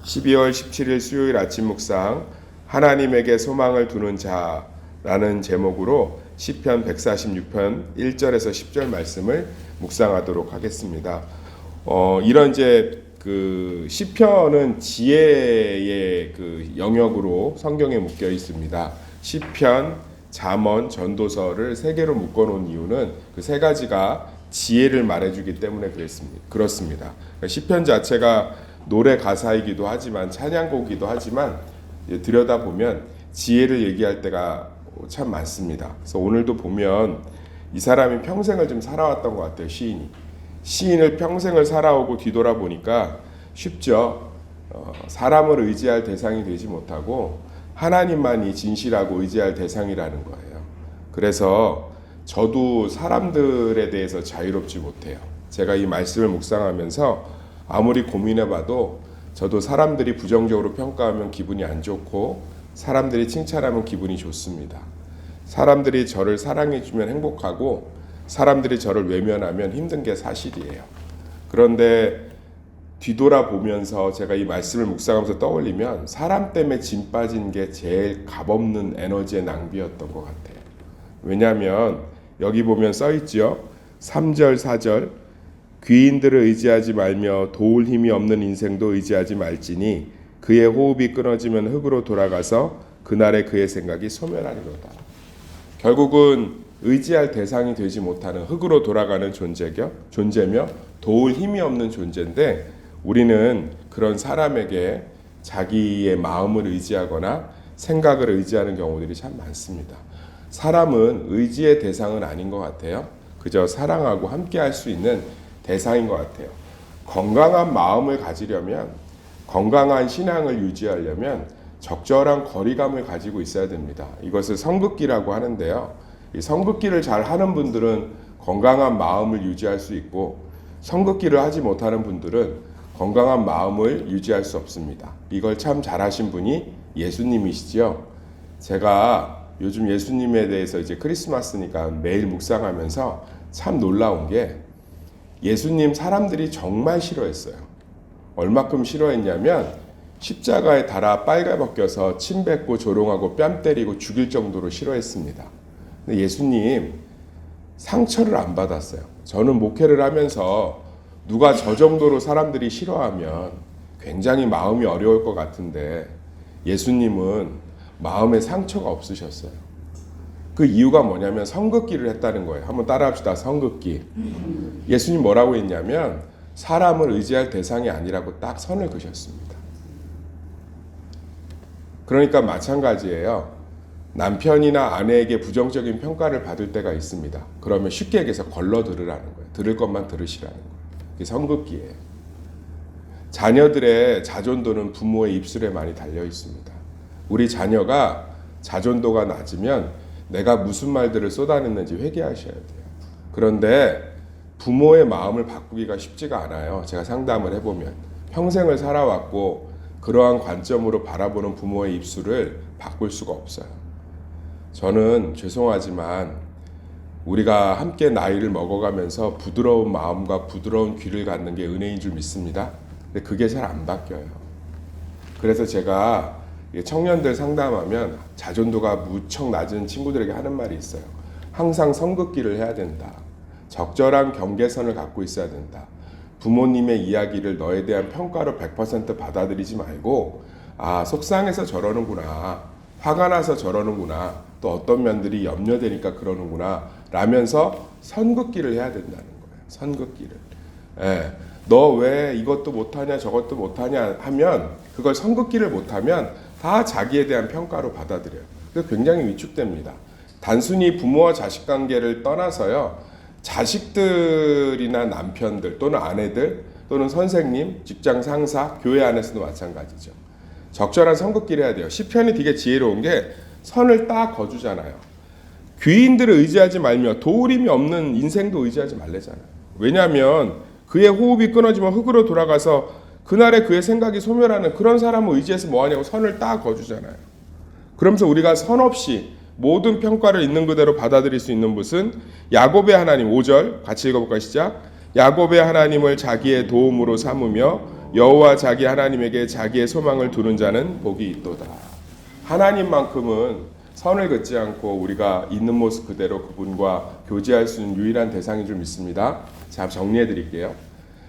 12월 17일 수요일 아침 묵상 하나님에게 소망을 두는 자라는 제목으로 시편 146편 1절에서 10절 말씀을 묵상하도록 하겠습니다. 이런 그 시편은 지혜의 그 영역으로 성경에 묶여 있습니다. 시편, 잠언, 전도서를 세 개로 묶어 놓은 이유는 그 세 가지가 지혜를 말해주기 때문에 그렇습니다. 시편 자체가 노래 가사이기도 하지만 찬양곡이기도 하지만 들여다보면 지혜를 얘기할 때가 참 많습니다. 그래서 오늘도 보면 이 사람이 평생을 좀 살아왔던 것 같아요. 시인을 평생을 살아오고 뒤돌아보니까 쉽죠. 사람을 의지할 대상이 되지 못하고 하나님만이 진실하고 의지할 대상이라는 거예요. 그래서 저도 사람들에 대해서 자유롭지 못해요. 제가 이 말씀을 묵상하면서 아무리 고민해봐도 저도 사람들이 부정적으로 평가하면 기분이 안 좋고 사람들이 칭찬하면 기분이 좋습니다. 사람들이 저를 사랑해주면 행복하고 사람들이 저를 외면하면 힘든 게 사실이에요. 그런데 뒤돌아보면서 제가 이 말씀을 묵상하면서 떠올리면 사람 때문에 짐 빠진 게 제일 값없는 에너지의 낭비였던 것 같아요. 왜냐하면 여기 보면 써있죠. 3절 4절 귀인들을 의지하지 말며 도울 힘이 없는 인생도 의지하지 말지니 그의 호흡이 끊어지면 흙으로 돌아가서 그날에 그의 생각이 소멸하리로다. 결국은 의지할 대상이 되지 못하는 흙으로 돌아가는 존재며 도울 힘이 없는 존재인데 우리는 그런 사람에게 자기의 마음을 의지하거나 생각을 의지하는 경우들이 참 많습니다. 사람은 의지의 대상은 아닌 것 같아요. 그저 사랑하고 함께 할 수 있는 대상인 것 같아요. 건강한 마음을 가지려면, 건강한 신앙을 유지하려면 적절한 거리감을 가지고 있어야 됩니다. 이것을 성극기라고 하는데요. 이 성극기를 잘 하는 분들은 건강한 마음을 유지할 수 있고 성극기를 하지 못하는 분들은 건강한 마음을 유지할 수 없습니다. 이걸 참 잘하신 분이 예수님이시죠. 제가 요즘 예수님에 대해서 이제 크리스마스니까 매일 묵상하면서 참 놀라운 게 예수님 사람들이 정말 싫어했어요. 얼마큼 싫어했냐면 십자가에 달아 빨가벗겨서 침 뱉고 조롱하고 뺨 때리고 죽일 정도로 싫어했습니다. 근데 예수님 상처를 안 받았어요. 저는 목회를 하면서 누가 저 정도로 사람들이 싫어하면 굉장히 마음이 어려울 것 같은데 예수님은 마음에 상처가 없으셨어요. 그 이유가 뭐냐면 성극기를 했다는 거예요. 한번 따라합시다. 성극기. 예수님 뭐라고 했냐면 사람을 의지할 대상이 아니라고 딱 선을 그셨습니다. 그러니까 마찬가지예요. 남편이나 아내에게 부정적인 평가를 받을 때가 있습니다. 그러면 쉽게 얘기해서 걸러 들으라는 거예요. 들을 것만 들으시라는 거예요. 그게 성극기예요. 자녀들의 자존도는 부모의 입술에 많이 달려 있습니다. 우리 자녀가 자존도가 낮으면 내가 무슨 말들을 쏟아냈는지 회개하셔야 돼요. 그런데 부모의 마음을 바꾸기가 쉽지가 않아요. 제가 상담을 해보면 평생을 살아왔고 그러한 관점으로 바라보는 부모의 입술을 바꿀 수가 없어요. 저는 죄송하지만 우리가 함께 나이를 먹어가면서 부드러운 마음과 부드러운 귀를 갖는 게 은혜인 줄 믿습니다. 근데 그게 잘 안 바뀌어요. 그래서 제가 청년들 상담하면 자존도가 무척 낮은 친구들에게 하는 말이 있어요. 항상 성극기를 해야 된다. 적절한 경계선을 갖고 있어야 된다. 부모님의 이야기를 너에 대한 평가로 100% 받아들이지 말고 속상해서 저러는구나. 화가 나서 저러는구나. 또 어떤 면들이 염려되니까 그러는구나. 라면서 선긋기를 해야 된다는 거예요. 선긋기를. 너 왜 이것도 못하냐 저것도 못하냐 하면 그걸 선긋기를 못하면 다 자기에 대한 평가로 받아들여요. 그래서 굉장히 위축됩니다. 단순히 부모와 자식 관계를 떠나서요. 자식들이나 남편들 또는 아내들 또는 선생님, 직장 상사, 교회 안에서도 마찬가지죠. 적절한 선긋기를 해야 돼요. 시편이 되게 지혜로운 게 선을 딱 거주잖아요. 귀인들을 의지하지 말며 도울 힘이 없는 인생도 의지하지 말래잖아요. 왜냐하면 그의 호흡이 끊어지면 흙으로 돌아가서 그날에 그의 생각이 소멸하는 그런 사람을 의지해서 뭐하냐고 선을 딱 거주잖아요. 그러면서 우리가 선 없이 모든 평가를 있는 그대로 받아들일 수 있는 것은 야곱의 하나님 5절 같이 읽어볼까요? 시작. 야곱의 하나님을 자기의 도움으로 삼으며 여호와 자기 하나님에게 자기의 소망을 두는 자는 복이 있도다. 하나님만큼은 선을 긋지 않고 우리가 있는 모습 그대로 그분과 교제할 수 있는 유일한 대상인 줄 믿습니다. 자, 정리해 드릴게요.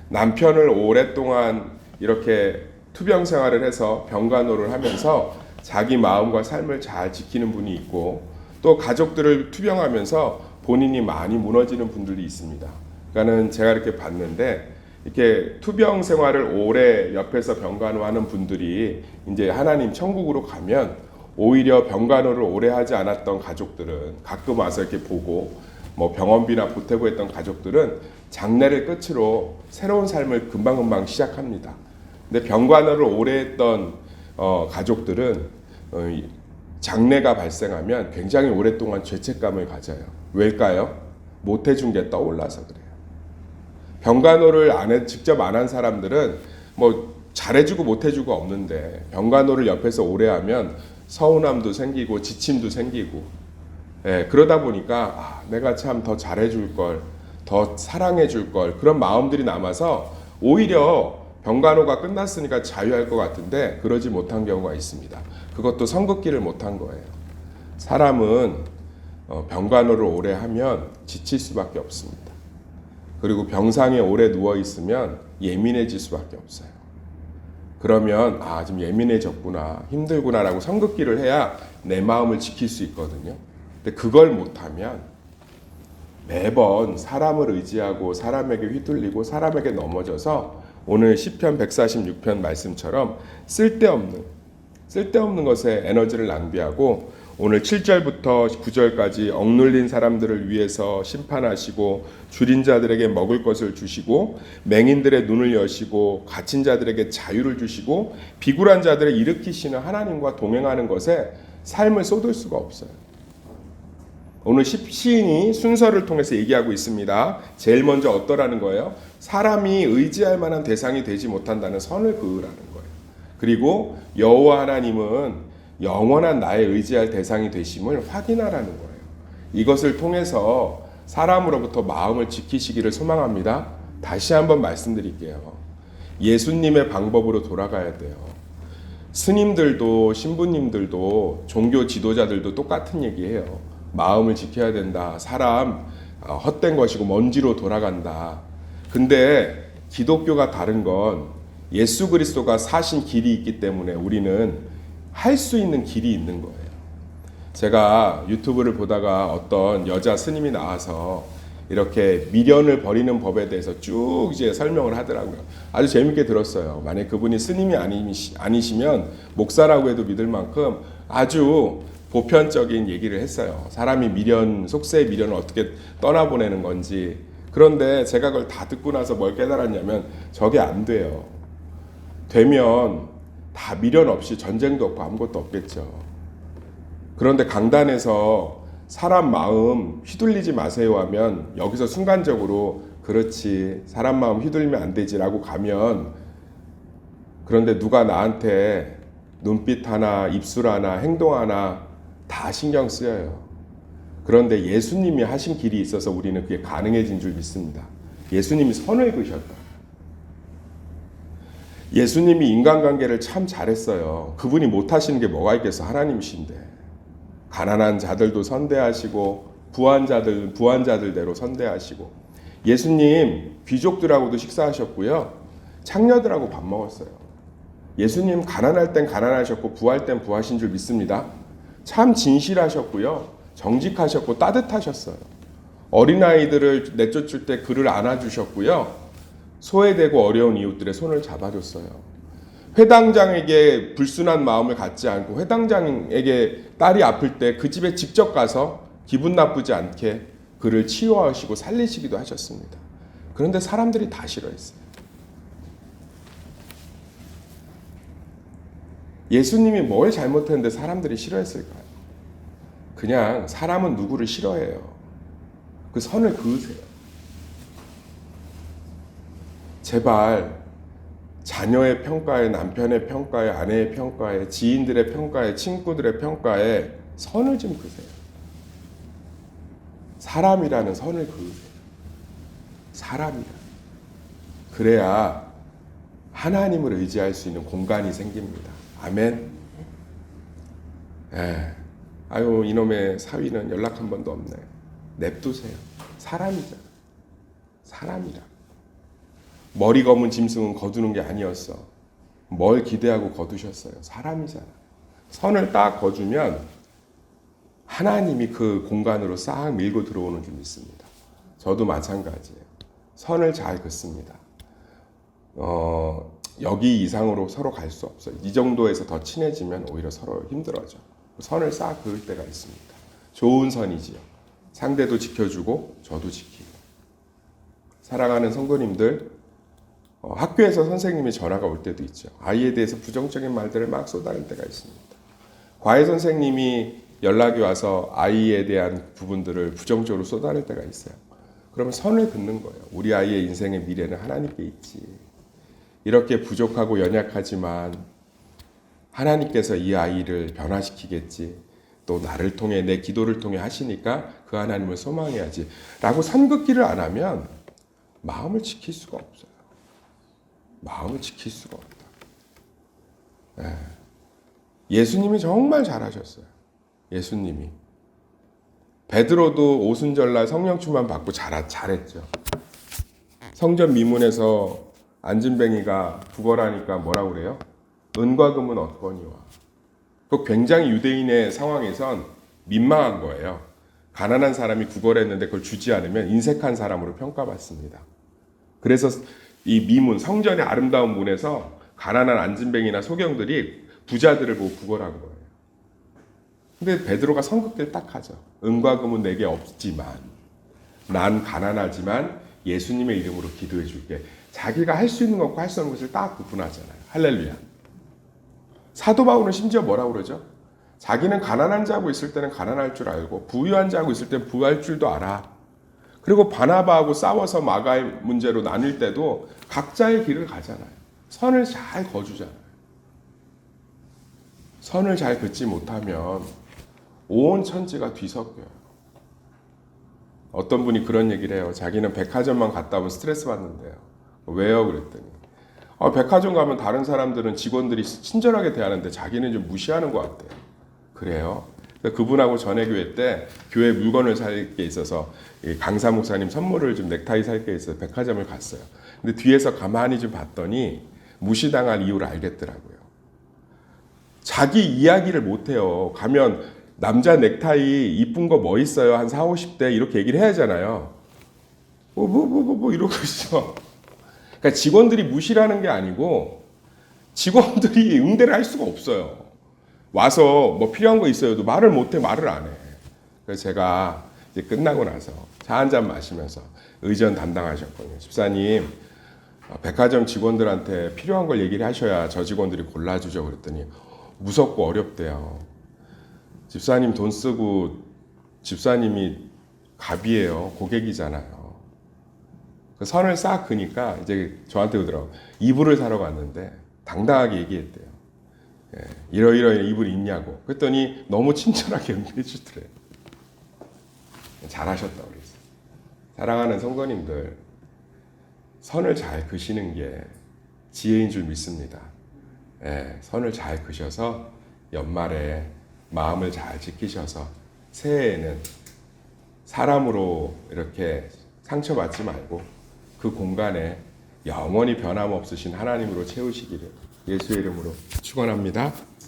남편을 오랫동안 이렇게 투병 생활을 해서 병간호를 하면서 자기 마음과 삶을 잘 지키는 분이 있고, 또 가족들을 투병하면서 본인이 많이 무너지는 분들이 있습니다. 그러니까는 제가 이렇게 봤는데, 이렇게 투병 생활을 오래 옆에서 병간호하는 분들이 이제 하나님 천국으로 가면, 오히려 병간호를 오래 하지 않았던 가족들은, 가끔 와서 이렇게 보고 뭐 병원비나 보태고 했던 가족들은 장례를 끝으로 새로운 삶을 금방금방 시작합니다. 근데 병간호를 오래 했던 가족들은 장례가 발생하면 굉장히 오랫동안 죄책감을 가져요. 왜일까요? 못 해준 게 떠올라서 그래요. 병간호를 직접 안 한 사람들은 뭐 잘해주고 못해주고 없는데, 병간호를 옆에서 오래 하면 서운함도 생기고 지침도 생기고, 그러다 보니까 내가 참 더 잘해줄 걸, 더 사랑해줄 걸, 그런 마음들이 남아서 오히려 병간호가 끝났으니까 자유할 것 같은데 그러지 못한 경우가 있습니다. 그것도 선긋기를 못한 거예요. 사람은 병간호를 오래 하면 지칠 수밖에 없습니다. 그리고 병상에 오래 누워 있으면 예민해질 수밖에 없어요. 그러면 좀 예민해졌구나, 힘들구나라고 선긋기를 해야 내 마음을 지킬 수 있거든요. 근데 그걸 못하면 매번 사람을 의지하고 사람에게 휘둘리고 사람에게 넘어져서 오늘 시편 146편 말씀처럼 쓸데없는 것에 에너지를 낭비하고, 오늘 7절부터 9절까지 억눌린 사람들을 위해서 심판하시고 줄인 자들에게 먹을 것을 주시고 맹인들의 눈을 여시고 갇힌 자들에게 자유를 주시고 비굴한 자들을 일으키시는 하나님과 동행하는 것에 삶을 쏟을 수가 없어요. 오늘 시인이 순서를 통해서 얘기하고 있습니다. 제일 먼저 어떠라는 거예요? 사람이 의지할 만한 대상이 되지 못한다는 선을 그으라는 거예요. 그리고 여호와 하나님은 영원한 나의 의지할 대상이 되심을 확인하라는 거예요. 이것을 통해서 사람으로부터 마음을 지키시기를 소망합니다. 다시 한번 말씀드릴게요. 예수님의 방법으로 돌아가야 돼요. 스님들도 신부님들도 종교 지도자들도 똑같은 얘기예요. 마음을 지켜야 된다. 사람 헛된 것이고 먼지로 돌아간다. 근데 기독교가 다른 건 예수 그리스도가 사신 길이 있기 때문에 우리는 할 수 있는 길이 있는 거예요. 제가 유튜브를 보다가 어떤 여자 스님이 나와서 이렇게 미련을 버리는 법에 대해서 쭉 이제 설명을 하더라고요. 아주 재밌게 들었어요. 만약 그분이 스님이 아니시면 목사라고 해도 믿을 만큼 아주 보편적인 얘기를 했어요. 사람이 속세의 미련을 어떻게 떠나보내는 건지. 그런데 제가 그걸 다 듣고 나서 뭘 깨달았냐면 저게 안 돼요. 되면 다 미련 없이 전쟁도 없고 아무것도 없겠죠. 그런데 강단에서 사람 마음 휘둘리지 마세요 하면 여기서 순간적으로 그렇지, 사람 마음 휘둘리면 안 되지라고 가면, 그런데 누가 나한테 눈빛 하나, 입술 하나, 행동 하나 다 신경 쓰여요. 그런데 예수님이 하신 길이 있어서 우리는 그게 가능해진 줄 믿습니다. 예수님이 선을 그으셨다. 예수님이 인간관계를 참 잘했어요. 그분이 못하시는 게 뭐가 있겠어. 하나님이신데. 가난한 자들도 선대하시고 부한자들대로 선대하시고, 예수님 귀족들하고도 식사하셨고요. 창녀들하고 밥 먹었어요. 예수님 가난할 땐 가난하셨고 부할 땐 부하신 줄 믿습니다. 참 진실하셨고요. 정직하셨고 따뜻하셨어요. 어린아이들을 내쫓을 때 그를 안아주셨고요. 소외되고 어려운 이웃들의 손을 잡아줬어요. 회당장에게 불순한 마음을 갖지 않고 회당장에게 딸이 아플 때 그 집에 직접 가서 기분 나쁘지 않게 그를 치유하시고 살리시기도 하셨습니다. 그런데 사람들이 다 싫어했어요. 예수님이 뭘 잘못했는데 사람들이 싫어했을까요? 그냥 사람은 누구를 싫어해요. 그 선을 그으세요. 제발 자녀의 평가에, 남편의 평가에, 아내의 평가에, 지인들의 평가에, 친구들의 평가에 선을 좀 그으세요. 사람이라는 선을 그으세요. 사람이라. 그래야 하나님을 의지할 수 있는 공간이 생깁니다. 아멘. 아유, 이놈의 사위는 연락 한 번도 없네. 냅두세요. 사람이잖아. 사람이라. 머리 검은 짐승은 거두는 게 아니었어. 뭘 기대하고 거두셨어요? 사람이잖아. 선을 딱 거주면 하나님이 그 공간으로 싹 밀고 들어오는 줄 믿습니다. 저도 마찬가지예요. 선을 잘 긋습니다. 여기 이상으로 서로 갈 수 없어요. 이 정도에서 더 친해지면 오히려 서로 힘들어져. 선을 싹 그을 때가 있습니다. 좋은 선이지요. 상대도 지켜주고 저도 지키고. 사랑하는 성도님들, 학교에서 선생님이 전화가 올 때도 있죠. 아이에 대해서 부정적인 말들을 막 쏟아낼 때가 있습니다. 과외 선생님이 연락이 와서 아이에 대한 부분들을 부정적으로 쏟아낼 때가 있어요. 그러면 선을 긋는 거예요. 우리 아이의 인생의 미래는 하나님께 있지. 이렇게 부족하고 연약하지만 하나님께서 이 아이를 변화시키겠지. 또 나를 통해 내 기도를 통해 하시니까 그 하나님을 소망해야지. 라고 선 긋기를 안 하면 마음을 지킬 수가 없어요. 마음을 지킬 수가 없다. 예수님이 정말 잘하셨어요. 예수님이. 베드로도 오순절날 성령 충만 받고 잘했죠. 성전 미문에서 안진뱅이가 구걸하니까 뭐라고 그래요? 은과 금은 얻거니와. 그 굉장히 유대인의 상황에선 민망한 거예요. 가난한 사람이 구걸했는데 그걸 주지 않으면 인색한 사람으로 평가받습니다. 그래서 이 미문, 성전의 아름다운 문에서 가난한 안진뱅이나 소경들이 부자들을 보고 구걸한 거예요. 근데 베드로가 선긋기를 딱 하죠. 은과 금은 내게 없지만 난 가난하지만 예수님의 이름으로 기도해 줄게. 자기가 할 수 있는 것과 할 수 없는 것을 딱 구분하잖아요. 할렐루야. 사도 바울은 심지어 뭐라고 그러죠? 자기는 가난한 자하고 있을 때는 가난할 줄 알고 부유한 자하고 있을 때는 부유할 줄도 알아. 그리고 바나바하고 싸워서 마가의 문제로 나눌 때도 각자의 길을 가잖아요. 선을 잘 거주잖아요. 선을 잘 긋지 못하면 온 천지가 뒤섞여요. 어떤 분이 그런 얘기를 해요. 자기는 백화점만 갔다 오면 스트레스 받는데요. 왜요? 그랬더니 백화점 가면 다른 사람들은 직원들이 친절하게 대하는데 자기는 좀 무시하는 것 같대요. 그래요? 그분하고 전회교회 때 교회 물건을 살 게 있어서 강사 목사님 선물을 좀 넥타이 살 게 있어서 백화점을 갔어요. 근데 뒤에서 가만히 좀 봤더니 무시당할 이유를 알겠더라고요. 자기 이야기를 못해요. 가면 남자 넥타이 이쁜 거 뭐 있어요? 한 4, 50대 이렇게 얘기를 해야 하잖아요. 이러고 있어. 그러니까 직원들이 무시라는 게 아니고 직원들이 응대를 할 수가 없어요. 와서 뭐 필요한 거 있어요도 말을 못해, 말을 안 해. 그래서 제가 이제 끝나고 나서 차 한 잔 마시면서 의전 담당하셨거든요. 집사님, 백화점 직원들한테 필요한 걸 얘기를 하셔야 저 직원들이 골라주죠. 그랬더니 무섭고 어렵대요. 집사님 돈 쓰고 집사님이 갑이에요. 고객이잖아요. 그 선을 싹 그니까 이제 저한테 그러더라고요. 이불을 사러 갔는데 당당하게 얘기했대요. 이러이러한 이불이 있냐고. 그랬더니 너무 친절하게 응대해 주더래요. 잘하셨다고 그랬어요. 사랑하는 성도님들, 선을 잘 그시는 게 지혜인 줄 믿습니다. 선을 잘 그셔서 연말에 마음을 잘 지키셔서 새해에는 사람으로 이렇게 상처받지 말고 그 공간에 영원히 변함없으신 하나님으로 채우시기를 예수의 이름으로 축원합니다.